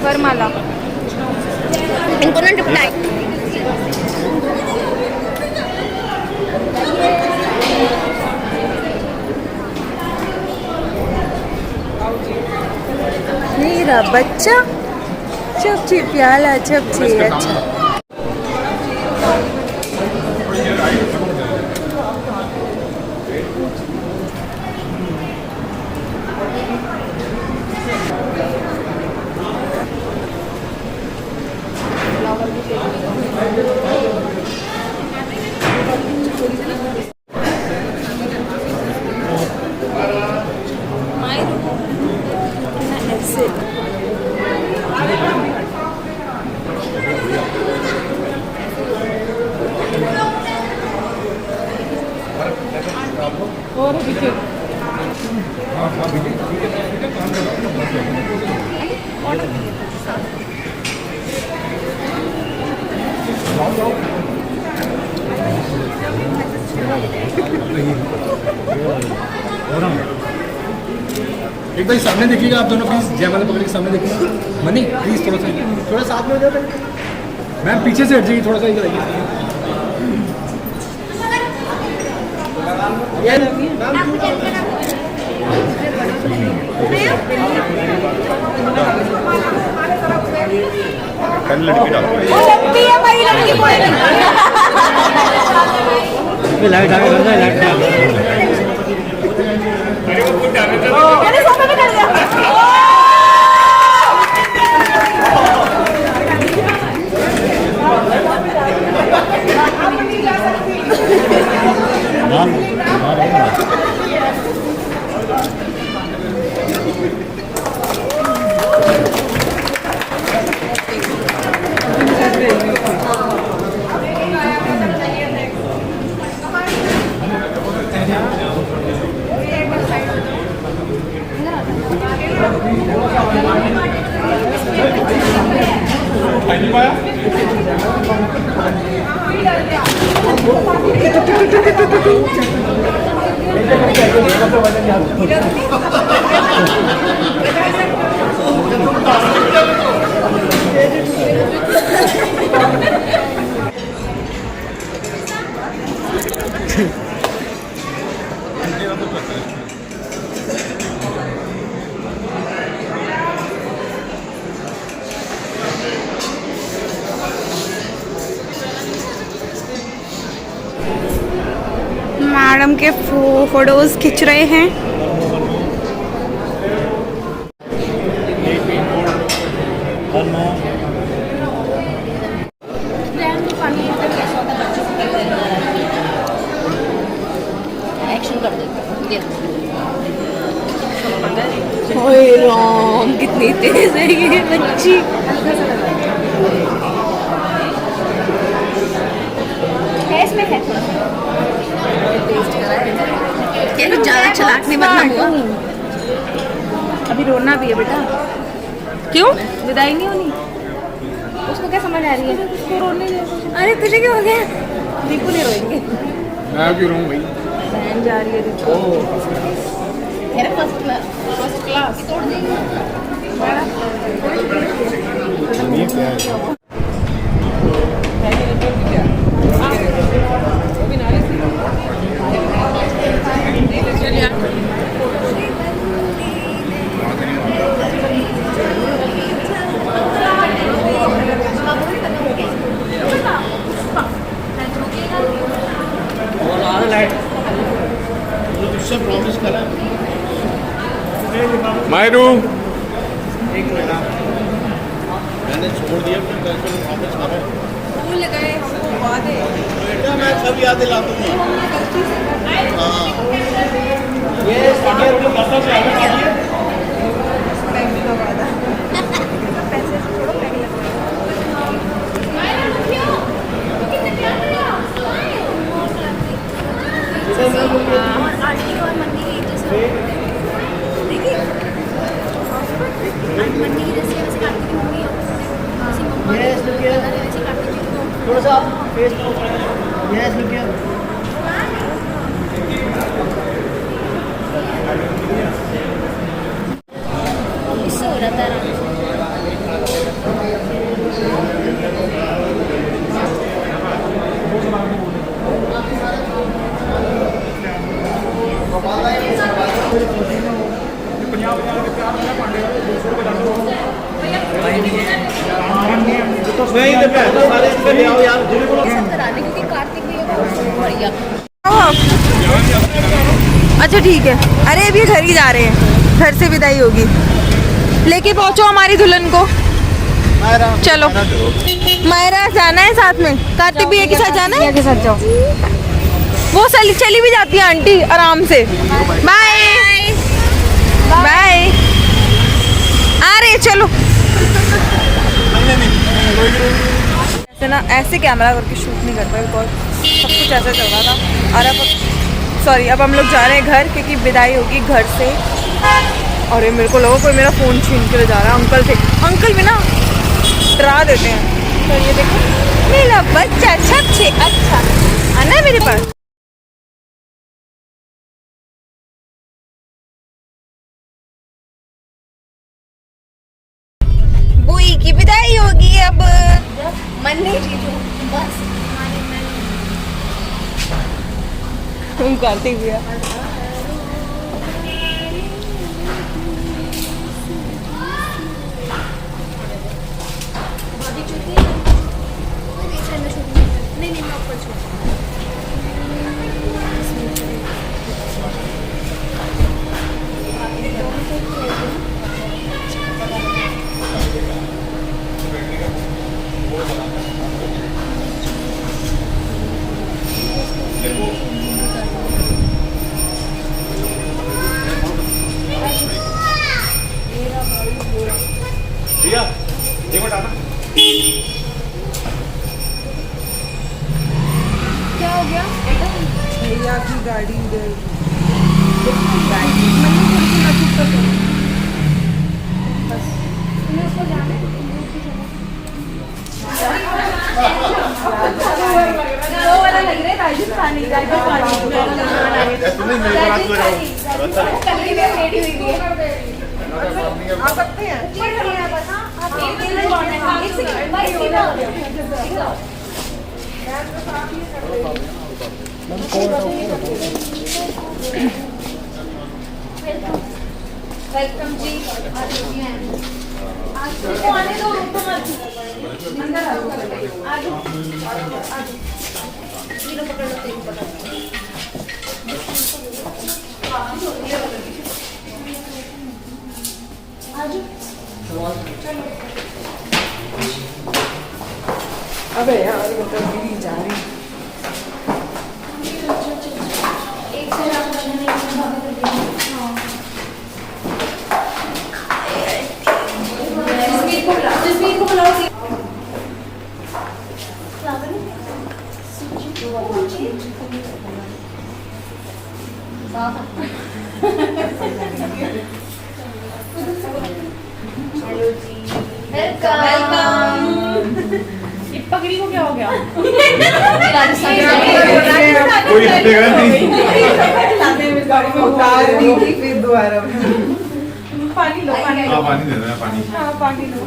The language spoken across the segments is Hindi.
वरमाला इनको ना डिप्लाई मेरा बच्चा चपची प्याला चपची अच्छा एक बार सामने देखिएगा आप दोनों प्लीज, जयमाला पकड़ के सामने देखिएगा। मनी प्लीज थोड़ा साथ में हो जाए मैम, पीछे से हट जाइए थोड़ा सा, इधर आइए। लाइट आ गई, लाइट आ गई। मैडम के फोटोज खिंच रहे हैं। ओए राम, कितनी तेज है ये बच्ची। ज़्यादा चलाक नहीं बनना हुआ। अभी रोना भी है बेटा। क्यों? विदाई नहीं होनी? उसको क्या समझ आ रही है? उसको रोने नहीं। अरे तुझे क्या हो गया? दीपू नहीं रोएंगे। मैं क्यों रोऊं भाई? बहन जा रही है दीपू। मेरा फर्स्ट क्लास तोड़ देंगे। मायरू मैंने छोड़ दिया, भूल गए हमको वादे। बेटा मैं सब याद दिलाता हूँ। हाँ ये थोड़ा सा फेस यस लुक हियर इससे हो रहा था नहीं तो मैं सारे इसके ले आओ यार कराने क्योंकि कार्तिक भी है बढ़िया। अच्छा ठीक है। अरे अभी घर ही जा रहे हैं, घर से विदाई होगी। लेके पहुंचो हमारी दुल्हन को। चलो मायरा जाना है साथ में, कार्तिक भी एक ही साथ जाना है। के साथ जाओ। वो चली भी जाती है आंटी आराम से। Bye bye. आ रहे चलो। ऐसे ना ऐसे कैमरा करके शूट नहीं कर पाए बिकॉज सब कुछ ऐसा चल रहा था। और अब अब हम लोग जा रहे हैं घर क्योंकि विदाई होगी घर से। और ये मेरे को लगा कोई मेरा फ़ोन छीन के ले जा रहा है। अंकल थे, अंकल भी ना डरा देते हैं। तो ये देखो मेरा बच्चा अच्छा आना मेरे पास। बुई की विदाई होगी अब। मन नहीं जीजू बस। कार्तिक भैया नहीं मैं ऊपर भैया ये बताना क्या हो गया? भैया की गाड़ी इधर राजस्थानी आ सकते हैं। वेलकम जी। आने दो अंदर अबे यार मतलब दीदी जा रही जसमीन को बुलाओ। वेलकम। ये पगड़ी को क्या हो गया? कोई हटेगा नहीं। गाड़ी में उतार दी थी फिर दोबारा पानी लो, पानी लो। पानी दे दो पानी। हाँ पानी लो।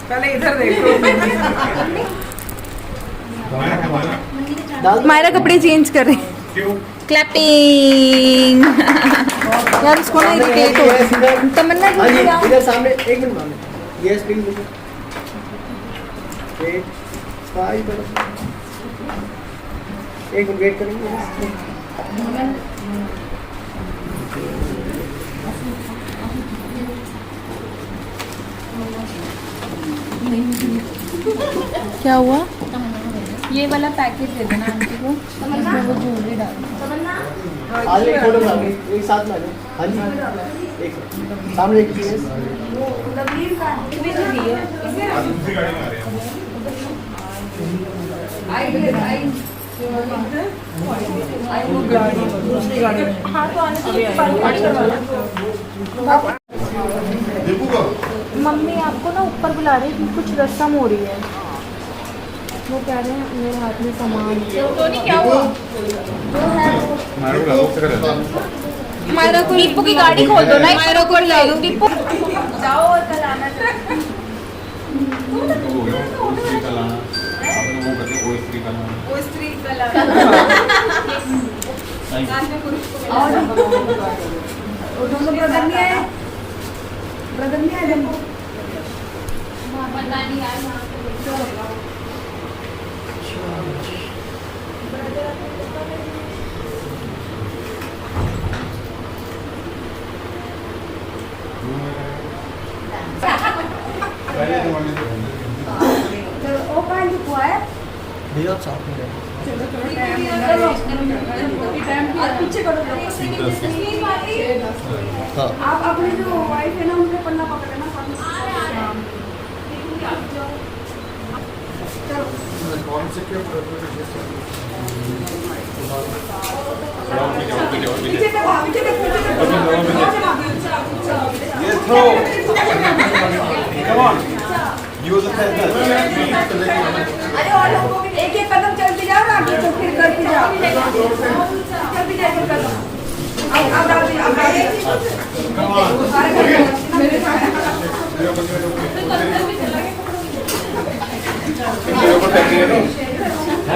पहले इधर देखो। मायरा कपड़े चेंज कर रही। क्यों? क्लैपिंग। यार उसको ना इरिटेट हो तमन्ना हाँ जी इधर सामने एक मिनट मामले ये स्क्रीन देखो वेट 5 एक मिनट वेट करेंगे क्या हुआ? ये वाला पैकेट दे देना आंटी को, इसमें वो ज्वेलरी डाल। आज एक फोटो मार एक साथ में आ जाओ हाँ जी एक सामने एक चीज दूसरी गाड़ी में आ रहे हैं। दूसरी गाड़ी में हाँ तो आने से दीपू को मम्मी आपको ना ऊपर बुला रही है, कुछ रस्म हो रही है। वो कह रहे हैं मेरे हाथ में सामान तो नहीं क्या हुआ? मारो लागो से कर मायरा को दीपू की गाड़ी खोल दो ना, मायरा को ला दो। दीपू जाओ और कल आना। हो गया वो स्त्री का लाना आपने वो करके वो स्त्री का लाना वो स्त्री कलर भैया आप साथ में रहे। हाँ आप अपनी जो वाइफ है ना उनके पन्ना पकड़ लेना पीछे से भाग ये throw come on use the अरे और लोगों को एक एक कदम चलते जाओ ना आगे तो फिर करते जाओ चलते जाओ एक कदम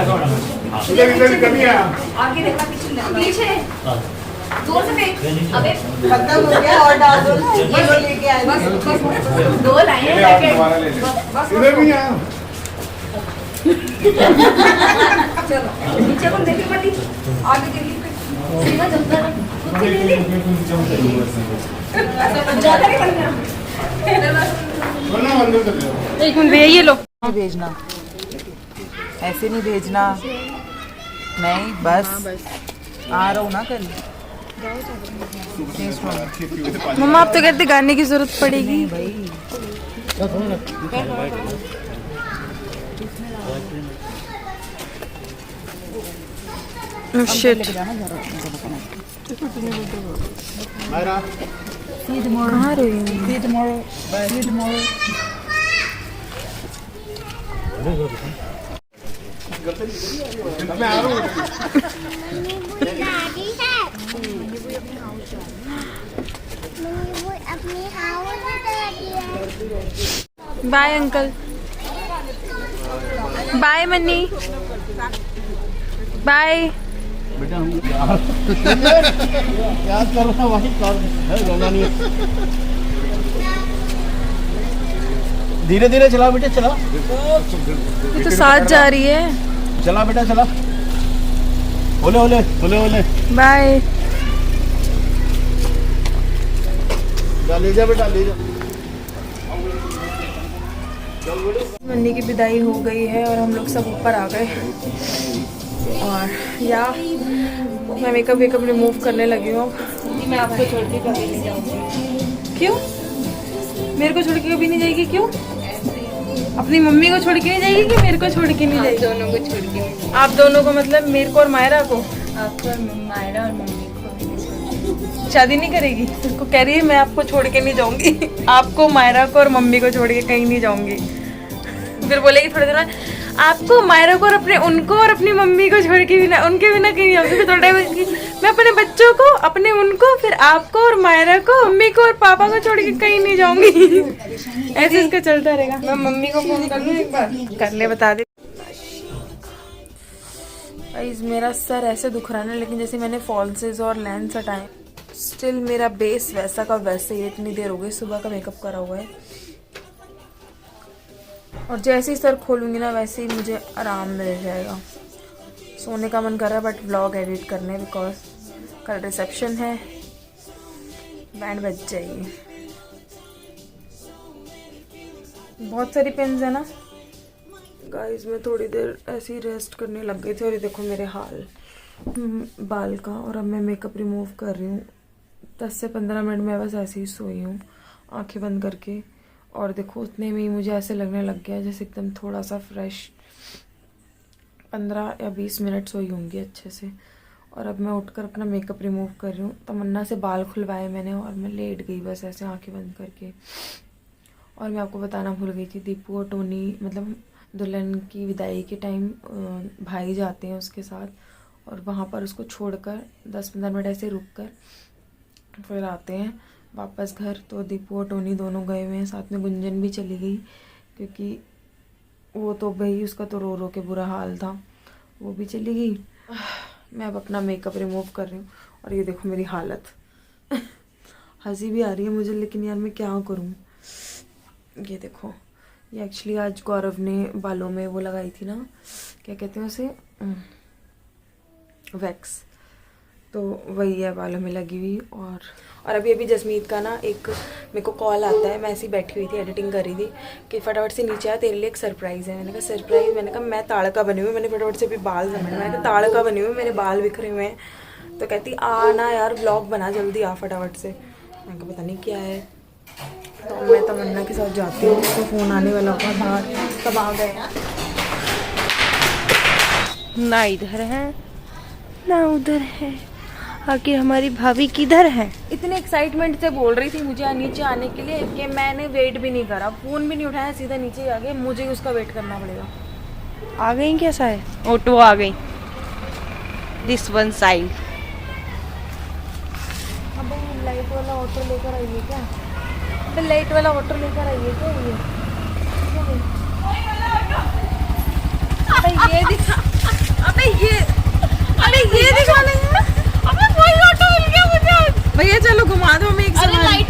अब आगे देखा पीछे जोर से फेंक अबे खत्म हो गया और डाल दो ना ये लो लेके आए बस दो लाइन है बस इधर भी आ चलो नीचे को देखिए मत आगे देखिए सीधा चलता है ज्यादा नहीं बढ़ना एक मिनट भैया ये लो भेजना ऐसे नहीं भेजना नहीं बस आ रहा हूँ ना कल मम्मा आप तो कहते गाने की जरूरत पड़ेगी शिट कहाँ रही मैं आ रहा हूँ बाय अंकल बाय मन्नी बाय याद कर रहा वही रोना नहीं धीरे धीरे चला बेटा चला ये तो साथ जा रही है चला बेटा चला ओले ओले ओले ओले बाय ले जा बेटा ले जा मन्नी की विदाई हो गई है और हम लोग सब ऊपर आ गए और या मैं मेकअप रिमूव करने लगी हूँ। मैं आपको छोड़ के कभी नहीं जाऊंगी। क्यों मेरे को छोड़ के कभी नहीं जाएगी क्यों अपनी मम्मी को छोड़ के नहीं जाएगी कि मेरे को छोड़ के नहीं जाएगी दोनों को छोड़ के आप दोनों को मतलब मेरे को और मायरा को आपको और मायरा और मम्मी को शादी नहीं करेगी उसको कह रही है मैं आपको छोड़ के नहीं जाऊंगी आपको मायरा को और मम्मी को छोड़ के कहीं नहीं जाऊंगी फिर बोलेगी थोड़ी देर में आपको मायरा को और अपने उनको और अपनी मम्मी को छोड़ के बिना उनके बिना कहीं नहीं जाऊंगी फिर थोड़ा टाइम मैं अपने बच्चों को अपने उनको फिर आपको और मायरा को मम्मी को और पापा को छोड़ के कहीं नहीं जाऊंगी ऐसे इसका चलता रहेगा मैं मम्मी को फोन कर लूँ एक बार कर ले बता दे गाइस मेरा सर ऐसे दुख रहा है ना लेकिन जैसे मैंने फॉल्सेस और लेंस हटाए स्टिल मेरा बेस वैसा का वैसे ही इतनी देर हो गई सुबह का मेकअप करा हुआ है और जैसे ही सर खोलूंगी ना वैसे ही मुझे आराम मिल जाएगा सोने का मन कर रहा है बट व्लॉग एडिट करने बिकॉज कल रिसेप्शन है बैंड बज जाएगी बहुत सारी पेन्स है ना गाइस मैं थोड़ी देर ऐसे ही रेस्ट करने लग गई थी और ये देखो मेरे हाल बाल का और अब मैं मेकअप रिमूव कर रही हूँ 10 से 15 मिनट में बस ऐसे ही सोई हूँ आंखें बंद करके और देखो उतने में ही मुझे ऐसे लगने लग गया जैसे एकदम थोड़ा सा फ्रेश 15 या 20 मिनट सोई होंगी अच्छे से और अब मैं उठकर अपना मेकअप रिमूव कर रही हूँ तमन्ना से बाल खुलवाए मैंने और मैं लेट गई बस ऐसे आंखें बंद करके और मैं आपको बताना भूल गई थी दीपू और टोनी मतलब दुल्हन की विदाई के टाइम भाई जाते हैं उसके साथ और वहाँ पर उसको छोड़कर 10-15 मिनट ऐसे रुक कर फिर आते हैं वापस घर तो दीपू और टोनी दोनों गए हुए हैं साथ में गुंजन भी चली गई क्योंकि वो तो भाई उसका तो रो रो के बुरा हाल था वो भी चली गई मैं अब अपना मेकअप रिमूव कर रही हूँ और ये देखो मेरी हालत हंसी भी आ रही है मुझे, लेकिन यार मैं क्या करूँ। ये देखो, ये एक्चुअली आज गौरव ने बालों में वो लगाई थी ना, क्या कहते हैं उसे, वैक्स, तो वही है बालों में लगी हुई। और अभी जसमीत का ना एक मेरे को कॉल आता है, मैं ऐसी बैठी हुई थी एडिटिंग कर रही थी कि फटाफट से नीचे आ, तेरे लिए एक सरप्राइज़ है। मैंने कहा सरप्राइज़, मैंने कहा मैं ताड़का बनी हुई, मैंने फटाफट से भी बाल जमाए, मैंने कहा ताड़का बनी हुई, मेरे बाल बिखरे हुए हैं। तो कहती आ ना यार व्लॉग बना जल्दी आ फटाफट से। मैंने कहा पता नहीं क्या है, तो मैं तमन्ना के साथ जाती हूँ, उसको फ़ोन आने वाला होगा बाहर, कब आ गए ना इधर है ना उधर है, आखिर हमारी भाभी किधर है। इतने एक्साइटमेंट से बोल रही थी मुझे नीचे आने के लिए कि मैंने वेट भी नहीं करा, फ़ोन भी नहीं उठाया, सीधा नीचे आ गए, मुझे उसका वेट करना पड़ेगा। आ गई कैसा है, ऑटो आ गई दिस वन साइड। अबे लाइट वाला ऑटो लेकर आइए क्या, अबे लाइट वाला ऑटो लेकर आइए क्या ये, अबे ये दिखा, अबे ये दिखा नहीं है, अबे वही ऑटो मिल गया मुझे। भैया चलो घुमा दो, हमें एक सवारी।